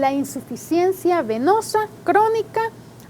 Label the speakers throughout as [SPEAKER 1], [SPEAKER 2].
[SPEAKER 1] La insuficiencia venosa crónica,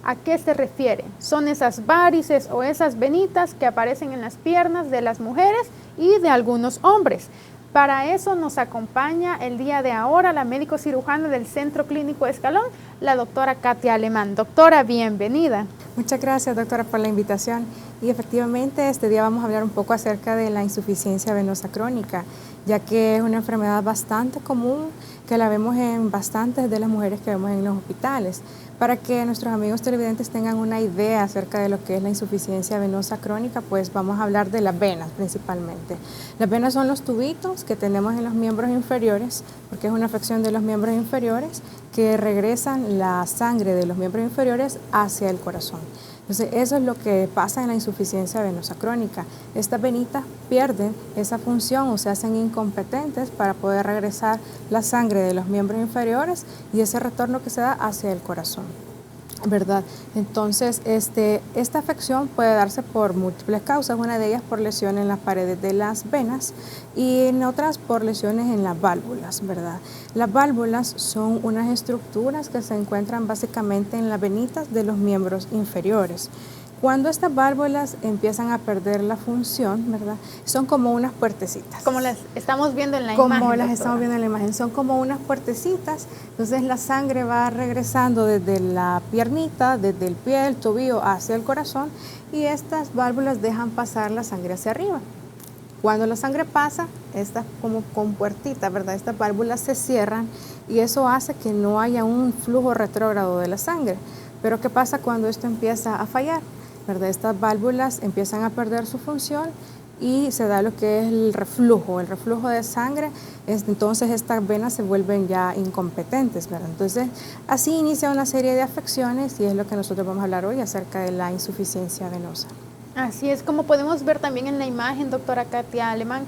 [SPEAKER 1] ¿a qué se refiere? Son esas varices o esas venitas que aparecen en las piernas de las mujeres y de algunos hombres. Para eso nos acompaña el día de ahora la médico cirujana del Centro Clínico Escalón, la doctora Katia Alemán. Doctora, bienvenida.
[SPEAKER 2] Muchas gracias, doctora, por la invitación. Y efectivamente, este día vamos a hablar un poco acerca de la insuficiencia venosa crónica, ya que es una enfermedad bastante común que la vemos en bastantes de las mujeres que vemos en los hospitales. Para que nuestros amigos televidentes tengan una idea acerca de lo que es la insuficiencia venosa crónica, pues vamos a hablar de las venas principalmente. Las venas son los tubitos que tenemos en los miembros inferiores, porque es una afección de los miembros inferiores que regresan la sangre de los miembros inferiores hacia el corazón. Entonces, eso es lo que pasa en la insuficiencia venosa crónica. Estas venitas pierden esa función o se hacen incompetentes para poder regresar la sangre de los miembros inferiores y ese retorno que se da hacia el corazón, ¿verdad? Entonces, esta afección puede darse por múltiples causas, una de ellas por lesión en las paredes de las venas y en otras por lesiones en las válvulas, ¿verdad? Las válvulas son unas estructuras que se encuentran básicamente en las venitas de los miembros inferiores. Cuando estas válvulas empiezan a perder la función, ¿verdad? Son como unas puertecitas.
[SPEAKER 1] Como las estamos viendo en la imagen.
[SPEAKER 2] Como las estamos viendo en la imagen. Son como unas puertecitas. Entonces la sangre va regresando desde la piernita, desde el pie, el tobillo hacia el corazón y estas válvulas dejan pasar la sangre hacia arriba. Cuando la sangre pasa, estas como compuertitas, ¿verdad? Estas válvulas se cierran y eso hace que no haya un flujo retrógrado de la sangre. Pero ¿qué pasa cuando esto empieza a fallar? ¿Verdad? Estas válvulas empiezan a perder su función y se da lo que es el reflujo de sangre, entonces estas venas se vuelven ya incompetentes, ¿verdad? Entonces así inicia una serie de afecciones y es lo que nosotros vamos a hablar hoy acerca de la insuficiencia venosa.
[SPEAKER 1] Así es, como podemos ver también en la imagen, doctora Katia Alemán,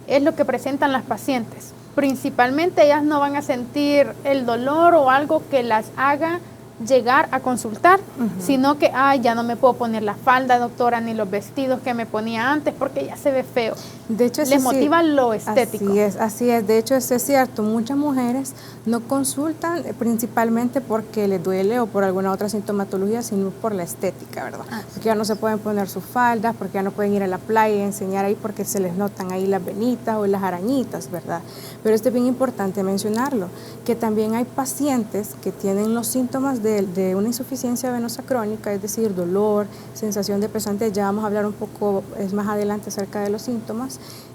[SPEAKER 1] es lo que presentan las pacientes. Principalmente ellas no van a sentir el dolor o algo que las haga llegar a consultar, sino que, ya no me puedo poner la falda, doctora, ni los vestidos que me ponía antes porque ya se ve feo.
[SPEAKER 2] De hecho,
[SPEAKER 1] les motiva lo estético.
[SPEAKER 2] Así es. De hecho, eso es cierto. Muchas mujeres no consultan principalmente porque les duele o por alguna otra sintomatología, sino por la estética, ¿verdad? Porque ya no se pueden poner sus faldas, porque ya no pueden ir a la playa y enseñar ahí porque se les notan ahí las venitas o las arañitas, ¿verdad? Pero esto es bien importante mencionarlo, que también hay pacientes que tienen los síntomas de una insuficiencia venosa crónica, es decir, dolor, sensación de pesantez. Ya vamos a hablar un poco más adelante acerca de los síntomas,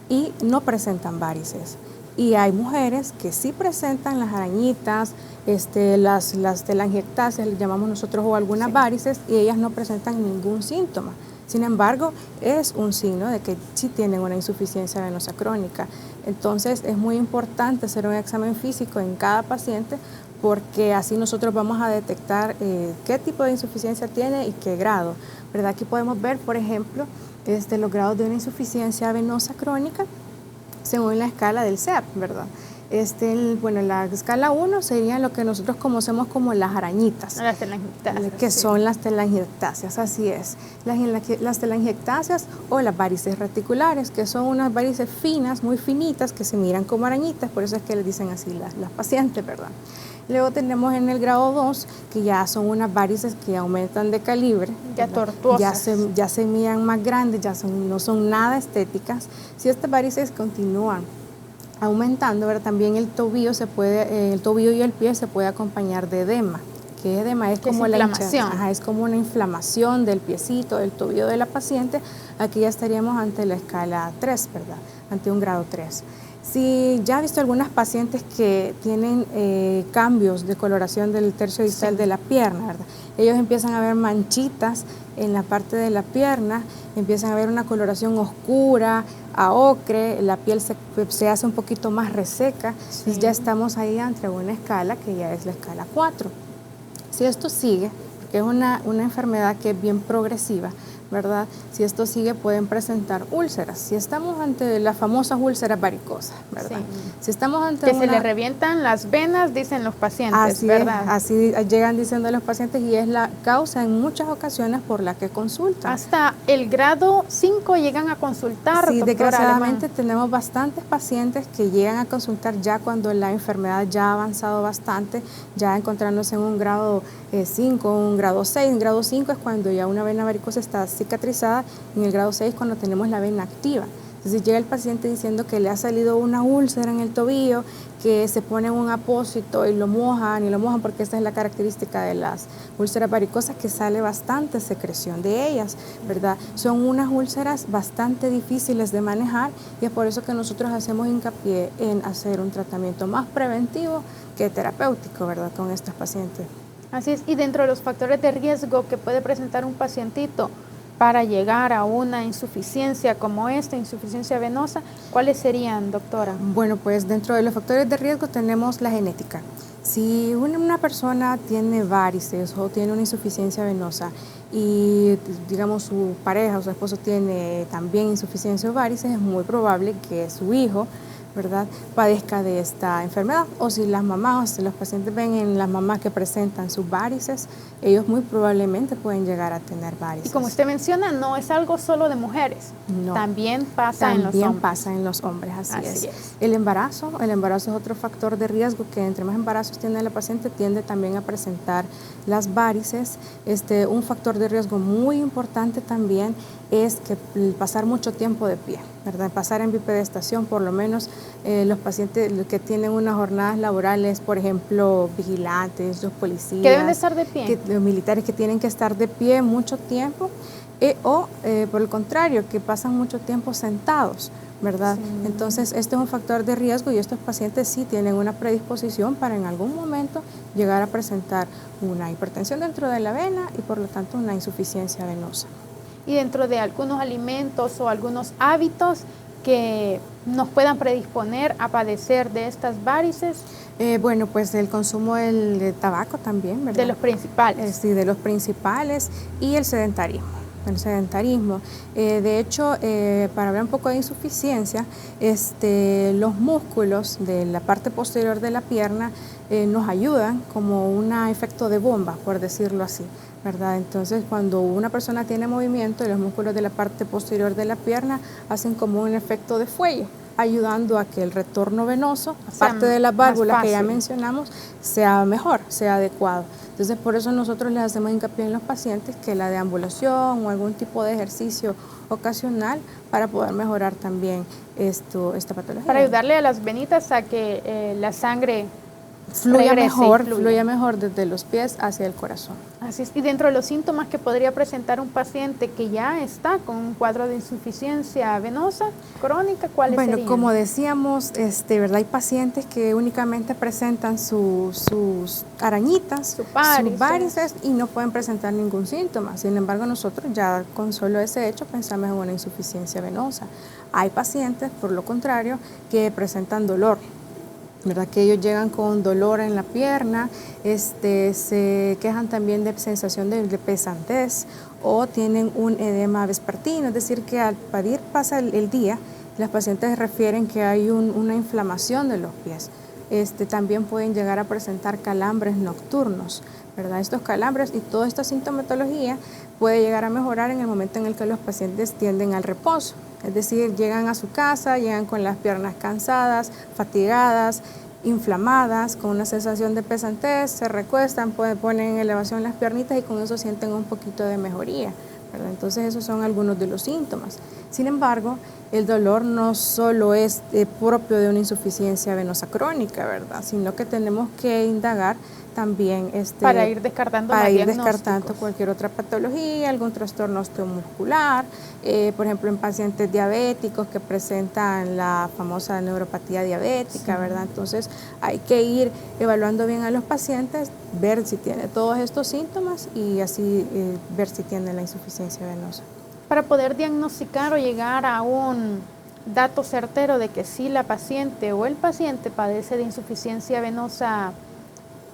[SPEAKER 2] y no presentan varices. Y hay mujeres que sí presentan las arañitas, las telangiectasias, les llamamos nosotros, o algunas varices, y ellas no presentan ningún síntoma. Sin embargo, es un signo de que sí tienen una insuficiencia venosa crónica. Entonces, es muy importante hacer un examen físico en cada paciente porque así nosotros vamos a detectar qué tipo de insuficiencia tiene y qué grado, ¿verdad? Aquí podemos ver, por ejemplo, los grados de una insuficiencia venosa crónica según la escala del CEP, ¿verdad? La escala 1 sería lo que nosotros conocemos como las arañitas.
[SPEAKER 1] Las telangiectasias.
[SPEAKER 2] Que son las telangiectasias, así es. Las telangiectasias o las varices reticulares, que son unas varices finas, muy finitas, que se miran como arañitas, por eso es que les dicen así las pacientes, ¿verdad? Luego tenemos en el grado 2, que ya son unas varices que aumentan de calibre.
[SPEAKER 1] Ya tortuosas.
[SPEAKER 2] Ya se miran más grandes, no son nada estéticas. Si estas varices continúan aumentando, ¿verdad? También el tobillo y el pie se puede acompañar de edema. Que edema es como es como una inflamación del piecito, del tobillo de la paciente. Aquí ya estaríamos ante la escala 3, ¿verdad? Ante un grado 3. Si ya he visto algunas pacientes que tienen cambios de coloración del tercio distal de la pierna, ¿verdad? Ellos empiezan a ver manchitas en la parte de la pierna, empiezan a ver una coloración oscura, a ocre, la piel se hace un poquito más reseca, entonces ya estamos ahí ante una escala que ya es la escala 4. Si esto sigue, porque es una enfermedad que es bien progresiva, ¿verdad? Si esto sigue, pueden presentar úlceras. Si estamos ante las famosas úlceras varicosas, ¿verdad?
[SPEAKER 1] Sí.
[SPEAKER 2] Si estamos ante
[SPEAKER 1] que se le revientan las venas, dicen los pacientes,
[SPEAKER 2] así
[SPEAKER 1] ¿verdad?
[SPEAKER 2] Es, así llegan diciendo los pacientes y es la causa en muchas ocasiones por la que consultan.
[SPEAKER 1] Hasta el grado 5 llegan a consultar,
[SPEAKER 2] sí,
[SPEAKER 1] doctora
[SPEAKER 2] desgraciadamente
[SPEAKER 1] Alemán.
[SPEAKER 2] tenemos bastantes pacientes que llegan a consultar ya cuando la enfermedad ya ha avanzado bastante, ya encontrándose en un grado 5, un grado 6. En grado 5 es cuando ya una vena varicosa está cicatrizada, y en el grado 6 cuando tenemos la vena activa. Entonces llega el paciente diciendo que le ha salido una úlcera en el tobillo, que se pone un apósito y lo mojan porque esta es la característica de las úlceras varicosas, que sale bastante secreción de ellas, ¿verdad? Son unas úlceras bastante difíciles de manejar y es por eso que nosotros hacemos hincapié en hacer un tratamiento más preventivo que terapéutico, ¿verdad? Con estos pacientes.
[SPEAKER 1] Así es, y dentro de los factores de riesgo que puede presentar un pacientito para llegar a una insuficiencia como esta, insuficiencia venosa, ¿cuáles serían, doctora?
[SPEAKER 2] Bueno, pues dentro de los factores de riesgo tenemos la genética. Si una persona tiene varices o tiene una insuficiencia venosa y digamos su pareja o su esposo tiene también insuficiencia o varices, es muy probable que su hijo, ¿verdad?, padezca de esta enfermedad. O si las mamás, si los pacientes ven en las mamás que presentan sus varices, ellos muy probablemente pueden llegar a tener varices.
[SPEAKER 1] Y como usted menciona, no es algo solo de mujeres,
[SPEAKER 2] no,
[SPEAKER 1] también pasa en los hombres.
[SPEAKER 2] También pasa en los hombres, así es. El embarazo es otro factor de riesgo, que entre más embarazos tiene la paciente, tiende también a presentar las varices. Un factor de riesgo muy importante también es que pasar mucho tiempo de pie, ¿verdad? Pasar en bipedestación, por lo menos los pacientes que tienen unas jornadas laborales, por ejemplo, vigilantes, los policías.
[SPEAKER 1] ¿Que deben de estar de pie?
[SPEAKER 2] Los militares que tienen que estar de pie mucho tiempo, por el contrario, que pasan mucho tiempo sentados, ¿verdad? Sí. Entonces, este es un factor de riesgo y estos pacientes sí tienen una predisposición para en algún momento llegar a presentar una hipertensión dentro de la vena y por lo tanto una insuficiencia venosa.
[SPEAKER 1] Y dentro de algunos alimentos o algunos hábitos que nos puedan predisponer a padecer de estas varices.
[SPEAKER 2] Bueno, pues el consumo del tabaco también, ¿verdad?
[SPEAKER 1] De los principales.
[SPEAKER 2] Sí, de los principales, y el sedentarismo. De hecho, para hablar un poco de insuficiencia, los músculos de la parte posterior de la pierna nos ayudan como un efecto de bomba, por decirlo así, ¿verdad? Entonces, cuando una persona tiene movimiento, los músculos de la parte posterior de la pierna hacen como un efecto de fuelle, ayudando a que el retorno venoso, aparte de las válvulas que ya mencionamos, sea mejor, sea adecuado. Entonces, por eso nosotros les hacemos hincapié en los pacientes que la deambulación o algún tipo de ejercicio ocasional para poder mejorar también esta patología.
[SPEAKER 1] Para ayudarle a las venitas a que la sangre
[SPEAKER 2] fluya mejor desde los pies hacia el corazón.
[SPEAKER 1] Así es. Y dentro de los síntomas que podría presentar un paciente que ya está con un cuadro de insuficiencia venosa crónica, ¿cuáles serían?
[SPEAKER 2] Bueno, como decíamos, ¿verdad? Hay pacientes que únicamente presentan sus arañitas, sus varices y no pueden presentar ningún síntoma. Sin embargo, nosotros ya con solo ese hecho pensamos en una insuficiencia venosa. Hay pacientes, por lo contrario, que presentan dolor, ¿verdad? Que ellos llegan con dolor en la pierna, se quejan también de sensación de pesantez o tienen un edema vespertino, es decir, que al pasa el día, las pacientes refieren que hay una inflamación de los pies. También pueden llegar a presentar calambres nocturnos, ¿verdad? Estos calambres y toda esta sintomatología puede llegar a mejorar en el momento en el que los pacientes tienden al reposo. Es decir, llegan a su casa, llegan con las piernas cansadas, fatigadas, inflamadas, con una sensación de pesantez, se recuestan, ponen en elevación las piernitas y con eso sienten un poquito de mejoría, ¿verdad? Entonces esos son algunos de los síntomas. Sin embargo, el dolor no solo es propio de una insuficiencia venosa crónica, ¿verdad? Sino que tenemos que indagar también
[SPEAKER 1] para ir descartando
[SPEAKER 2] cualquier otra patología, algún trastorno osteomuscular, por ejemplo en pacientes diabéticos que presentan la famosa neuropatía diabética, sí, ¿verdad? Entonces hay que ir evaluando bien a los pacientes, ver si tiene todos estos síntomas y así ver si tiene la insuficiencia venosa.
[SPEAKER 1] Para poder diagnosticar o llegar a un dato certero de que sí la paciente o el paciente padece de insuficiencia venosa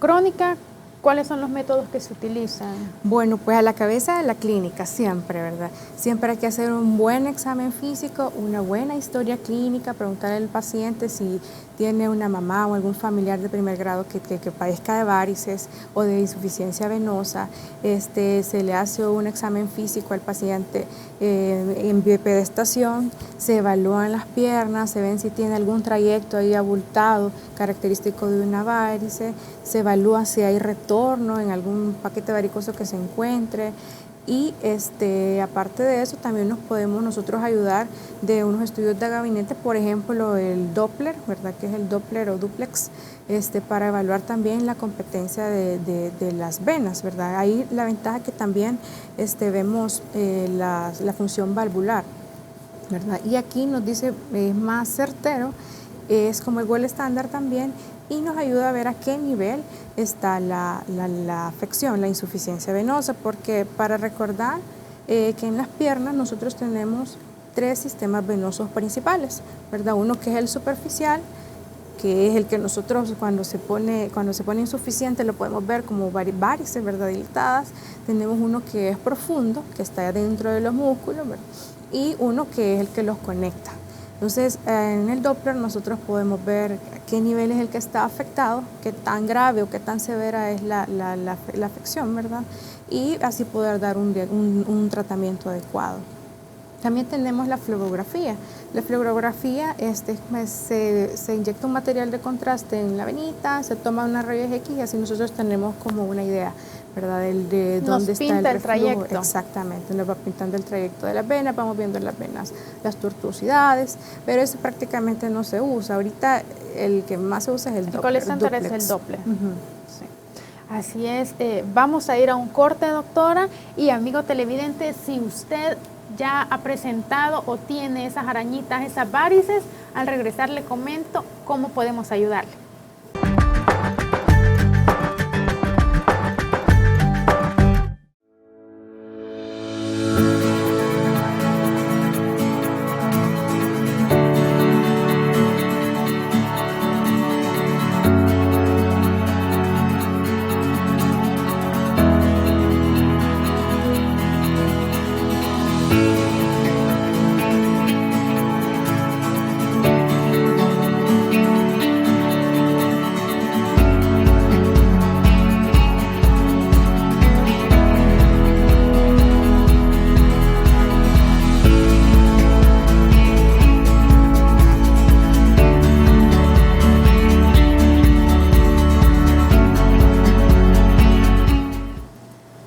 [SPEAKER 1] crónica, ¿Cuáles son los métodos que se utilizan?
[SPEAKER 2] Bueno, pues a la cabeza de la clínica siempre, ¿verdad? Siempre hay que hacer un buen examen físico, una buena historia clínica, preguntarle al paciente si tiene una mamá o algún familiar de primer grado que padezca de varices o de insuficiencia venosa. Se le hace un examen físico al paciente en bipedestación, se evalúan las piernas, se ven si tiene algún trayecto ahí abultado característico de una varice, se evalúa si hay retorno en algún paquete varicoso que se encuentre. Y aparte de eso también nos podemos nosotros ayudar de unos estudios de gabinete, por ejemplo el Doppler, ¿verdad? Que es el Doppler o duplex, para evaluar también la competencia de las venas, ¿verdad? Ahí la ventaja que también vemos la función valvular, ¿verdad? Y aquí nos dice, es más certero, es como el gol estándar también, y nos ayuda a ver a qué nivel está la afección, la insuficiencia venosa, porque para recordar que en las piernas nosotros tenemos 3 sistemas venosos principales, ¿verdad? Uno que es el superficial, que es el que nosotros cuando se pone insuficiente lo podemos ver como varices, ¿verdad? Dilatadas. Tenemos uno que es profundo, que está dentro de los músculos, ¿verdad? Y uno que es el que los conecta. Entonces, en el Doppler nosotros podemos ver qué nivel es el que está afectado, qué tan grave o qué tan severa es la afección, ¿verdad? Y así poder dar un tratamiento adecuado. También tenemos la flebografía. La flebografía se inyecta un material de contraste en la venita, se toma una rayos X y así nosotros tenemos como una idea, ¿verdad? De dónde está el
[SPEAKER 1] trayecto.
[SPEAKER 2] Exactamente, nos va pintando el trayecto de las venas, vamos viendo las venas, las tortuosidades, pero eso prácticamente no se usa. Ahorita el que más se usa es el Doppler.
[SPEAKER 1] El gol estándar es el Doppler. Sí. Así es. Vamos a ir a un corte, doctora, y amigo televidente, si usted ya ha presentado o tiene esas arañitas, esas varices, al regresar le comento cómo podemos ayudarle.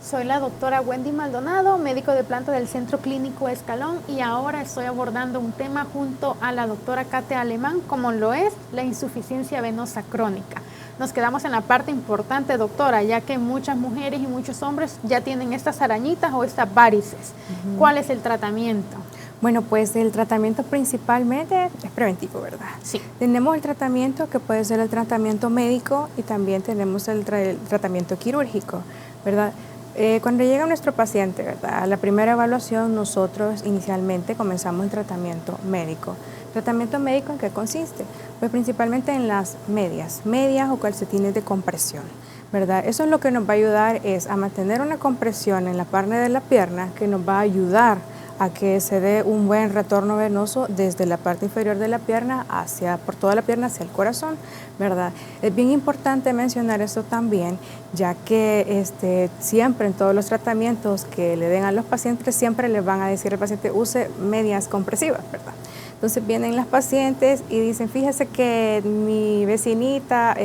[SPEAKER 1] Soy la doctora Wendy Maldonado, médico de planta del Centro Clínico Escalón, y ahora estoy abordando un tema junto a la doctora Kate Alemán, como lo es la insuficiencia venosa crónica. Nos quedamos en la parte importante, doctora, ya que muchas mujeres y muchos hombres ya tienen estas arañitas o estas varices. ¿Cuál es el tratamiento?
[SPEAKER 2] Bueno, pues el tratamiento principalmente es preventivo, ¿verdad?
[SPEAKER 1] Sí.
[SPEAKER 2] Tenemos el tratamiento que puede ser el tratamiento médico y también tenemos el tratamiento quirúrgico, ¿verdad? Cuando llega nuestro paciente, ¿verdad? A la primera evaluación nosotros inicialmente comenzamos el tratamiento médico. ¿Tratamiento médico en qué consiste? Pues principalmente en las medias o calcetines de compresión, ¿verdad? Eso es lo que nos va a ayudar es a mantener una compresión en la parte de la pierna que nos va a ayudar a que se dé un buen retorno venoso desde la parte inferior de la pierna por toda la pierna hacia el corazón, ¿verdad? Es bien importante mencionar esto también, ya que siempre en todos los tratamientos que le den a los pacientes, siempre les van a decir al paciente use medias compresivas, ¿verdad? Entonces vienen las pacientes y dicen, fíjese que mi vecinita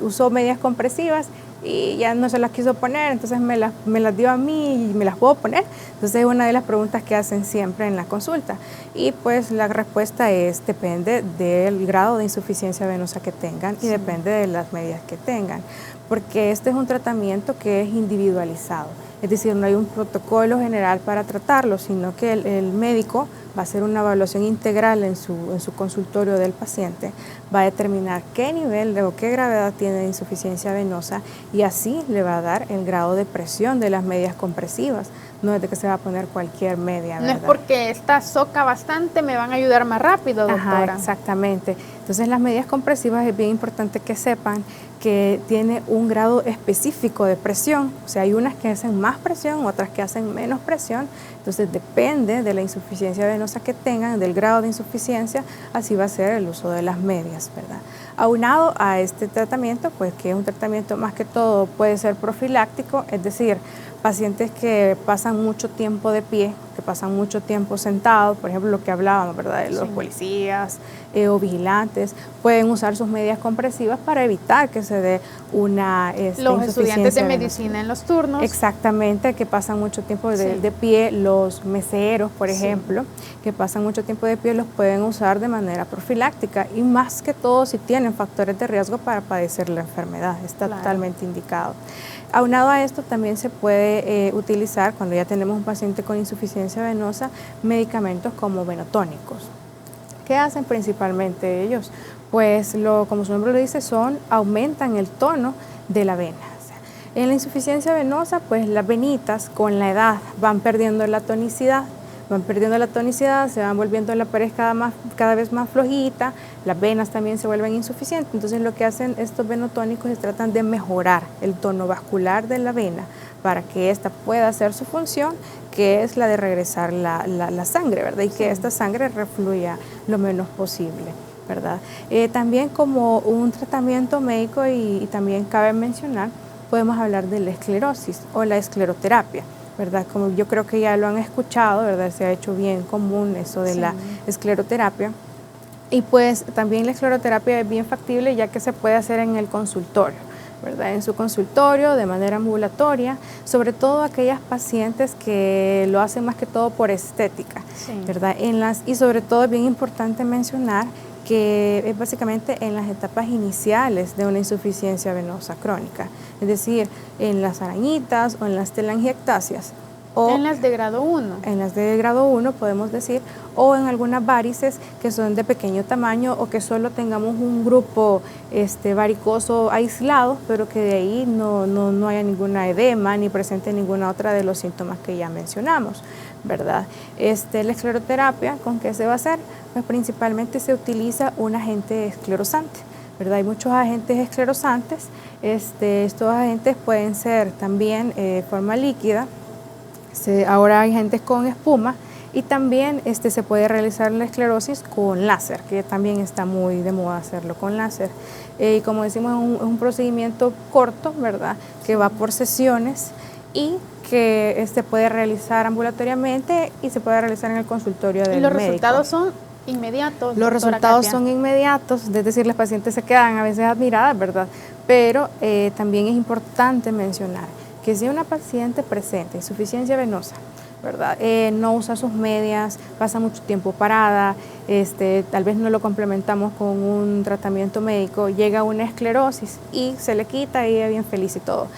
[SPEAKER 2] usó medias compresivas y ya no se las quiso poner, entonces me las dio a mí y me las puedo poner. Entonces es una de las preguntas que hacen siempre en la consulta. Y pues la respuesta es, depende del grado de insuficiencia venosa que tengan y depende de las medidas que tengan, porque este es un tratamiento que es individualizado. Es decir, no hay un protocolo general para tratarlo, sino que el médico va a hacer una evaluación integral en su consultorio del paciente, va a determinar qué nivel o qué gravedad tiene de insuficiencia venosa y así le va a dar el grado de presión de las medias compresivas, no es de que se va a poner cualquier media, ¿verdad?
[SPEAKER 1] No es porque esta soca bastante, me van a ayudar más rápido, doctora.
[SPEAKER 2] Ajá, exactamente. Entonces las medidas compresivas es bien importante que sepan que tiene un grado específico de presión, o sea, hay unas que hacen más presión, otras que hacen menos presión, entonces depende de la insuficiencia venosa que tengan, del grado de insuficiencia, así va a ser el uso de las medias, ¿verdad? Aunado a este tratamiento, pues que es un tratamiento más que todo puede ser profiláctico, es decir, pacientes que pasan mucho tiempo de pie, que pasan mucho tiempo sentados, por ejemplo, lo que hablábamos, ¿verdad?, de los policías o vigilantes, pueden usar sus medias compresivas para evitar que se dé una
[SPEAKER 1] los estudiantes de
[SPEAKER 2] venosa.
[SPEAKER 1] medicina en los turnos.
[SPEAKER 2] Exactamente, que pasan mucho tiempo de pie, los meseros, por ejemplo, que pasan mucho tiempo de pie, los pueden usar de manera profiláctica y más que todo si tienen factores de riesgo para padecer la enfermedad, está totalmente indicado. Aunado a esto también se puede utilizar cuando ya tenemos un paciente con insuficiencia venosa medicamentos como venotónicos. ¿Qué hacen principalmente ellos? Pues como su nombre lo dice, aumentan el tono de la vena. O sea, en la insuficiencia venosa, pues las venitas con la edad van perdiendo la tonicidad, se van volviendo la pared cada vez más flojita, las venas también se vuelven insuficientes. Entonces lo que hacen estos venotónicos es tratan de mejorar el tono vascular de la vena para que ésta pueda hacer su función, que es la de regresar la sangre, ¿verdad? Y que esta sangre refluya lo menos posible, ¿verdad? También como un tratamiento médico y también cabe mencionar, podemos hablar de la esclerosis o la escleroterapia, ¿verdad? Como yo creo que ya lo han escuchado, ¿verdad? Se ha hecho bien común eso de la escleroterapia. Y pues también la escleroterapia es bien factible ya que se puede hacer en el consultorio, ¿verdad? En su consultorio, de manera ambulatoria, sobre todo aquellas pacientes que lo hacen más que todo por estética, ¿verdad? Y sobre todo es bien importante mencionar que es básicamente en las etapas iniciales de una insuficiencia venosa crónica, es decir, en las arañitas o en las telangiectasias. O
[SPEAKER 1] en las de grado 1.
[SPEAKER 2] En las de grado 1 podemos decir, o en algunas varices que son de pequeño tamaño o que solo tengamos un grupo varicoso aislado, pero que de ahí no haya ninguna edema ni presente ninguna otra de los síntomas que ya mencionamos, ¿verdad? La escleroterapia, ¿con qué se va a hacer? Pues principalmente se utiliza un agente esclerosante, ¿verdad? Hay muchos agentes esclerosantes, estos agentes pueden ser también forma líquida. Ahora hay agentes con espuma y también se puede realizar la esclerosis con láser, que también está muy de moda hacerlo con láser. Y como decimos, es un procedimiento corto, ¿verdad? Que va por sesiones y que se puede realizar ambulatoriamente y se puede realizar en el consultorio del médico.
[SPEAKER 1] ¿Y los resultados son inmediatos?
[SPEAKER 2] Los resultados son inmediatos, es decir, las pacientes se quedan a veces admiradas, ¿verdad? Pero también es importante mencionar que si una paciente presenta insuficiencia venosa, ¿verdad? No usa sus medias, pasa mucho tiempo parada, tal vez no lo complementamos con un tratamiento médico, llega una esclerosis y se le quita y ella bien feliz y todo.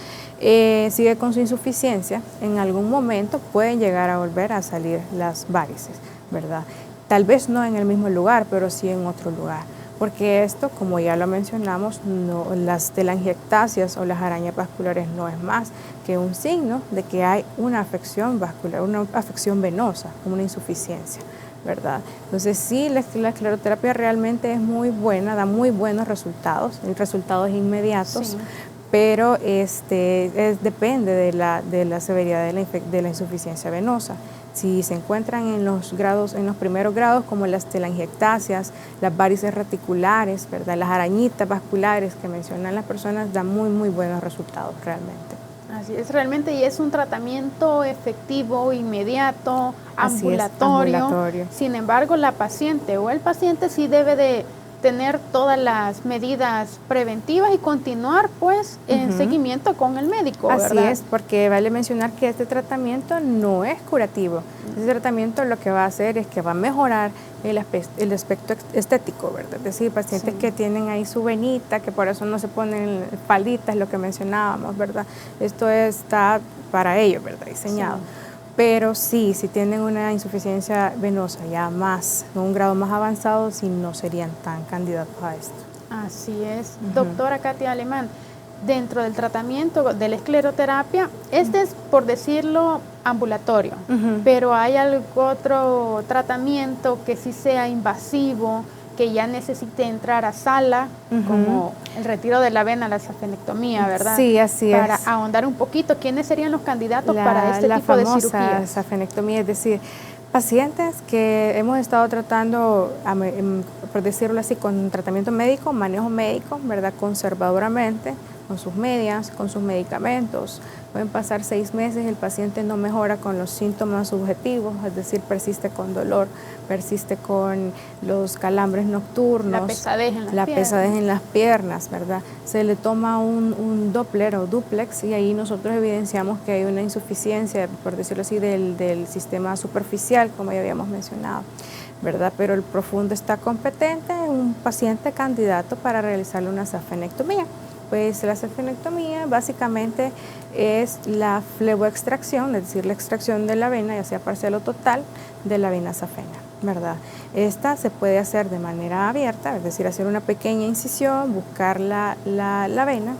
[SPEAKER 2] Sigue con su insuficiencia, en algún momento pueden llegar a volver a salir las varices, ¿verdad? Tal vez no en el mismo lugar, pero sí en otro lugar. Porque esto, como ya lo mencionamos, las telangiectasias o las arañas vasculares no es más que un signo de que hay una afección vascular, una afección venosa, una insuficiencia, ¿verdad? Entonces sí, la escleroterapia realmente es muy buena, da muy buenos resultados inmediatos, pero depende de la severidad de la insuficiencia venosa. Si se encuentran en los primeros grados, como las telangiectasias, las varices reticulares, ¿verdad? Las arañitas vasculares que mencionan las personas, dan muy, muy buenos resultados realmente.
[SPEAKER 1] Así es, realmente, y es un tratamiento efectivo, inmediato, ambulatorio. Sin embargo, la paciente o el paciente sí debe de tener todas las medidas preventivas y continuar pues en seguimiento con el médico, ¿verdad?
[SPEAKER 2] Así es, porque vale mencionar que este tratamiento no es curativo. Este tratamiento lo que va a hacer es que va a mejorar el aspecto estético, ¿verdad? Es decir, pacientes que tienen ahí su venita, que por eso no se ponen falditas, lo que mencionábamos, ¿verdad? Esto está para ellos, ¿verdad? Diseñado. Pero sí, si tienen una insuficiencia venosa ya más, en un grado más avanzado, sí no serían tan candidatos a esto.
[SPEAKER 1] Así es. Doctora Katia Alemán, dentro del tratamiento de la escleroterapia, este es, por decirlo, ambulatorio, pero hay algún otro tratamiento que sí sea invasivo, que ya necesite entrar a sala, como el retiro de la vena, la safenectomía, ¿verdad?
[SPEAKER 2] Sí, así
[SPEAKER 1] Para
[SPEAKER 2] es.
[SPEAKER 1] ahondar un poquito, ¿quiénes serían los candidatos para este tipo de cirugía?
[SPEAKER 2] La famosa safenectomía, es decir, pacientes que hemos estado tratando, por decirlo así, con tratamiento médico, manejo médico, ¿verdad? Conservadoramente, con sus medias, con sus medicamentos. Pueden pasar 6 meses y el paciente no mejora con los síntomas subjetivos, es decir, persiste con dolor, persiste con los calambres nocturnos,
[SPEAKER 1] la pesadez
[SPEAKER 2] en las piernas, ¿verdad? Se le toma un Doppler o duplex y ahí nosotros evidenciamos que hay una insuficiencia, por decirlo así, del sistema superficial, como ya habíamos mencionado, ¿verdad? Pero el profundo está competente, es un paciente candidato para realizarle una safenectomía. Pues la safenectomía básicamente es la fleboextracción, es decir, la extracción de la vena, ya sea parcial o total, de la vena safena, ¿verdad? Esta se puede hacer de manera abierta, es decir, hacer una pequeña incisión, buscar la vena,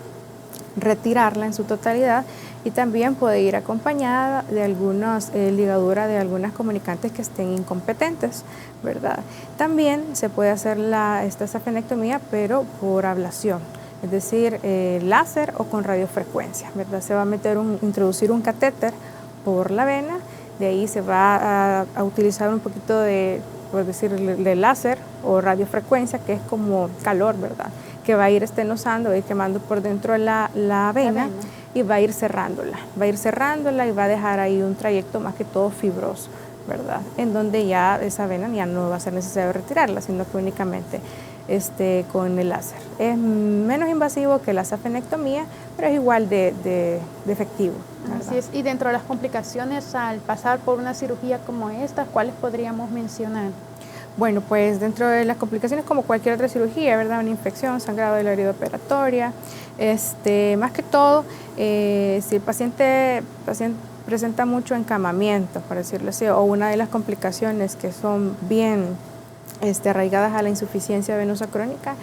[SPEAKER 2] retirarla en su totalidad y también puede ir acompañada de algunas ligaduras de algunas comunicantes que estén incompetentes, ¿verdad? También se puede hacer esta safenectomía, pero por ablación. Es decir, láser o con radiofrecuencia, ¿verdad? Se va a introducir un catéter por la vena, de ahí se va a utilizar un poquito por decir, de láser o radiofrecuencia, que es como calor, ¿verdad? Que va a ir estenosando, va a ir quemando por dentro de la vena y va a ir cerrándola. Y va a dejar ahí un trayecto más que todo fibroso, ¿verdad? En donde ya esa vena ya no va a ser necesario retirarla, sino que únicamente con el láser. Es menos invasivo que la safenectomía, pero es igual de efectivo, ¿verdad?
[SPEAKER 1] Así es. Y dentro de las complicaciones al pasar por una cirugía como esta, ¿cuáles podríamos mencionar?
[SPEAKER 2] Bueno, pues dentro de las complicaciones como cualquier otra cirugía, ¿verdad? Una infección, sangrado de la herida operatoria, más que todo, si el paciente presenta mucho encamamiento, por decirlo así, o una de las complicaciones que son bien arraigadas a la insuficiencia venosa crónica,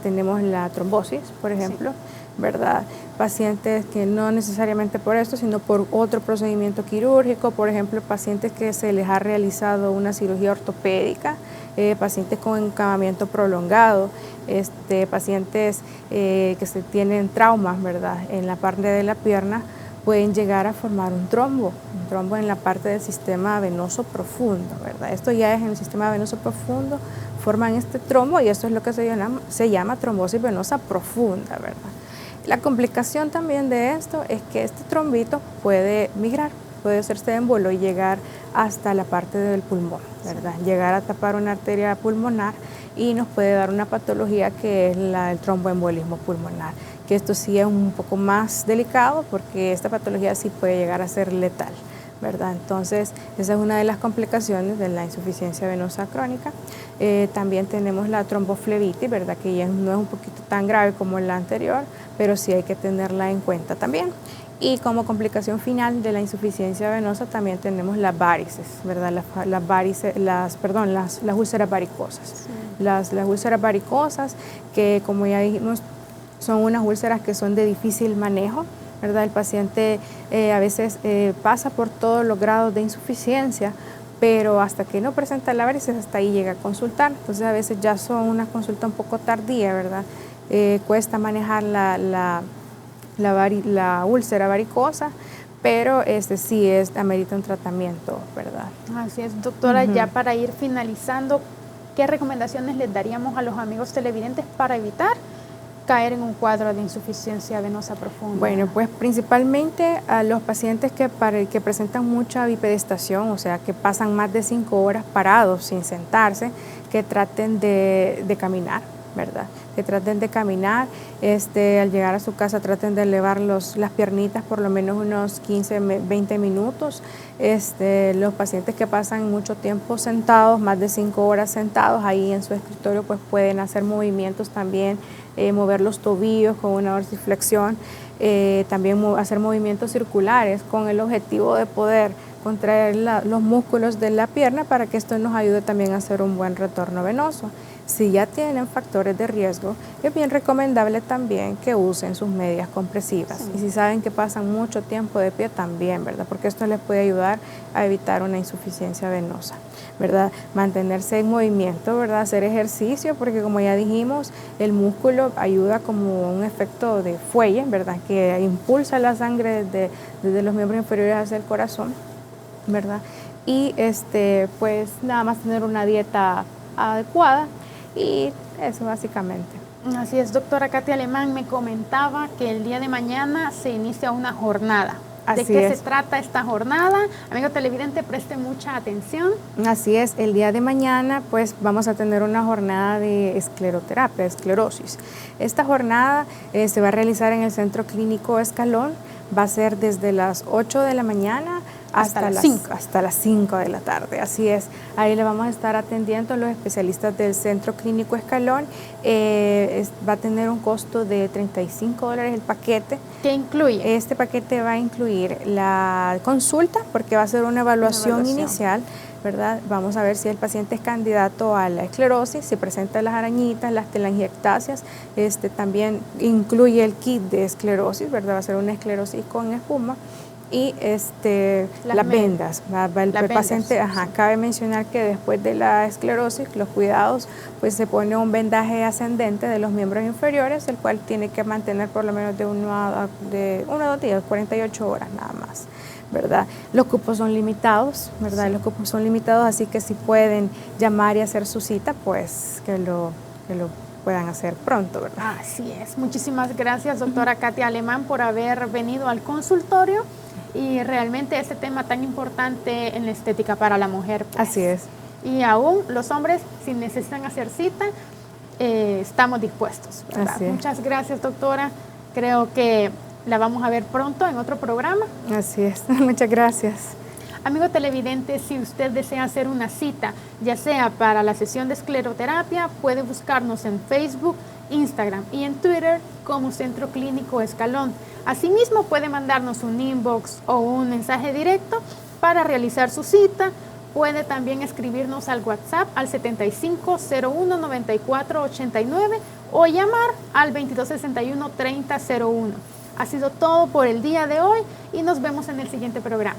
[SPEAKER 2] tenemos la trombosis, por ejemplo, ¿verdad? Pacientes que no necesariamente por esto, sino por otro procedimiento quirúrgico, por ejemplo, pacientes que se les ha realizado una cirugía ortopédica, pacientes con encamamiento prolongado, pacientes que se tienen traumas, ¿verdad? En la parte de la pierna, pueden llegar a formar un trombo en la parte del sistema venoso profundo, ¿verdad? Esto ya es en el sistema venoso profundo, forman este trombo y esto es lo que se llama trombosis venosa profunda, ¿verdad? La complicación también de esto es que este trombito puede migrar, puede hacerse émbolo y llegar hasta la parte del pulmón, ¿verdad? Llegar a tapar una arteria pulmonar y nos puede dar una patología que es el tromboembolismo pulmonar, que esto sí es un poco más delicado porque esta patología sí puede llegar a ser letal, ¿verdad? Entonces, esa es una de las complicaciones de la insuficiencia venosa crónica. También tenemos la tromboflebitis, ¿verdad? Que ya no es un poquito tan grave como la anterior, pero sí hay que tenerla en cuenta también. Y como complicación final de la insuficiencia venosa también tenemos las varices, ¿verdad? Las úlceras varicosas. Sí. Las úlceras varicosas, que como ya dijimos, son unas úlceras que son de difícil manejo, ¿verdad? El paciente a veces pasa por todos los grados de insuficiencia, pero hasta que no presenta la varices, hasta ahí llega a consultar. Entonces a veces ya son una consulta un poco tardía, ¿verdad? Cuesta manejar la úlcera varicosa, pero sí amerita un tratamiento, ¿verdad?
[SPEAKER 1] Así es, doctora. Ya para ir finalizando, ¿qué recomendaciones les daríamos a los amigos televidentes para evitar caer en un cuadro de insuficiencia venosa profunda?
[SPEAKER 2] Bueno, pues principalmente a los pacientes que presentan mucha bipedestación, o sea, que pasan más de 5 horas parados sin sentarse, que traten de caminar, ¿verdad? Que traten de caminar, al llegar a su casa traten de elevar las piernitas por lo menos unos 15, 20 minutos. Los pacientes que pasan mucho tiempo sentados, más de 5 horas sentados ahí en su escritorio, pues pueden hacer movimientos también, mover los tobillos con una dorsiflexión, también hacer movimientos circulares con el objetivo de poder contraer los músculos de la pierna para que esto nos ayude también a hacer un buen retorno venoso. Si ya tienen factores de riesgo, es bien recomendable también que usen sus medias compresivas. Sí. Y si saben que pasan mucho tiempo de pie, también, ¿verdad? Porque esto les puede ayudar a evitar una insuficiencia venosa, ¿verdad? Mantenerse en movimiento, ¿verdad? Hacer ejercicio, porque como ya dijimos, el músculo ayuda como un efecto de fuelle, ¿verdad? Que impulsa la sangre desde los miembros inferiores hacia el corazón, ¿verdad? Y pues nada más tener una dieta adecuada. Y eso básicamente.
[SPEAKER 1] Así es, doctora Katia Alemán me comentaba que el día de mañana se inicia una jornada. ¿De qué se trata esta jornada? Amigo televidente, preste mucha atención.
[SPEAKER 2] Así es, el día de mañana pues vamos a tener una jornada de escleroterapia, esclerosis. Esta jornada se va a realizar en el Centro Clínico Escalón, va a ser desde las 8 de la mañana hasta las 5 de la tarde, así es. Ahí le vamos a estar atendiendo a los especialistas del Centro Clínico Escalón. Va a tener un costo de $35 el paquete.
[SPEAKER 1] ¿Qué incluye?
[SPEAKER 2] Este paquete va a incluir la consulta, porque va a ser una evaluación inicial, ¿verdad? Vamos a ver si el paciente es candidato a la esclerosis, si presenta las arañitas, las telangiectasias. También incluye el kit de esclerosis, ¿verdad? Va a ser una esclerosis con espuma. Y las vendas. El paciente, cabe mencionar que después de la esclerosis, los cuidados, pues se pone un vendaje ascendente de los miembros inferiores, el cual tiene que mantener por lo menos de 1 a 2 días, 48 horas nada más, ¿verdad? Los cupos son limitados, ¿verdad? Sí. Los cupos son limitados, así que si pueden llamar y hacer su cita, pues que lo puedan hacer pronto, ¿verdad?
[SPEAKER 1] Así es. Muchísimas gracias, doctora Katia Alemán, por haber venido al consultorio. Y realmente este tema tan importante en la estética para la mujer. Pues.
[SPEAKER 2] Así es.
[SPEAKER 1] Y aún los hombres, si necesitan hacer cita, estamos dispuestos, ¿verdad? Así es. Muchas gracias, doctora. Creo que la vamos a ver pronto en otro programa.
[SPEAKER 2] Así es. Muchas gracias.
[SPEAKER 1] Amigo televidente, si usted desea hacer una cita, ya sea para la sesión de escleroterapia, puede buscarnos en Facebook, Instagram y en Twitter como Centro Clínico Escalón. Asimismo, puede mandarnos un inbox o un mensaje directo para realizar su cita. Puede también escribirnos al WhatsApp al 7501-9489 o llamar al 2261-3001. Ha sido todo por el día de hoy y nos vemos en el siguiente programa.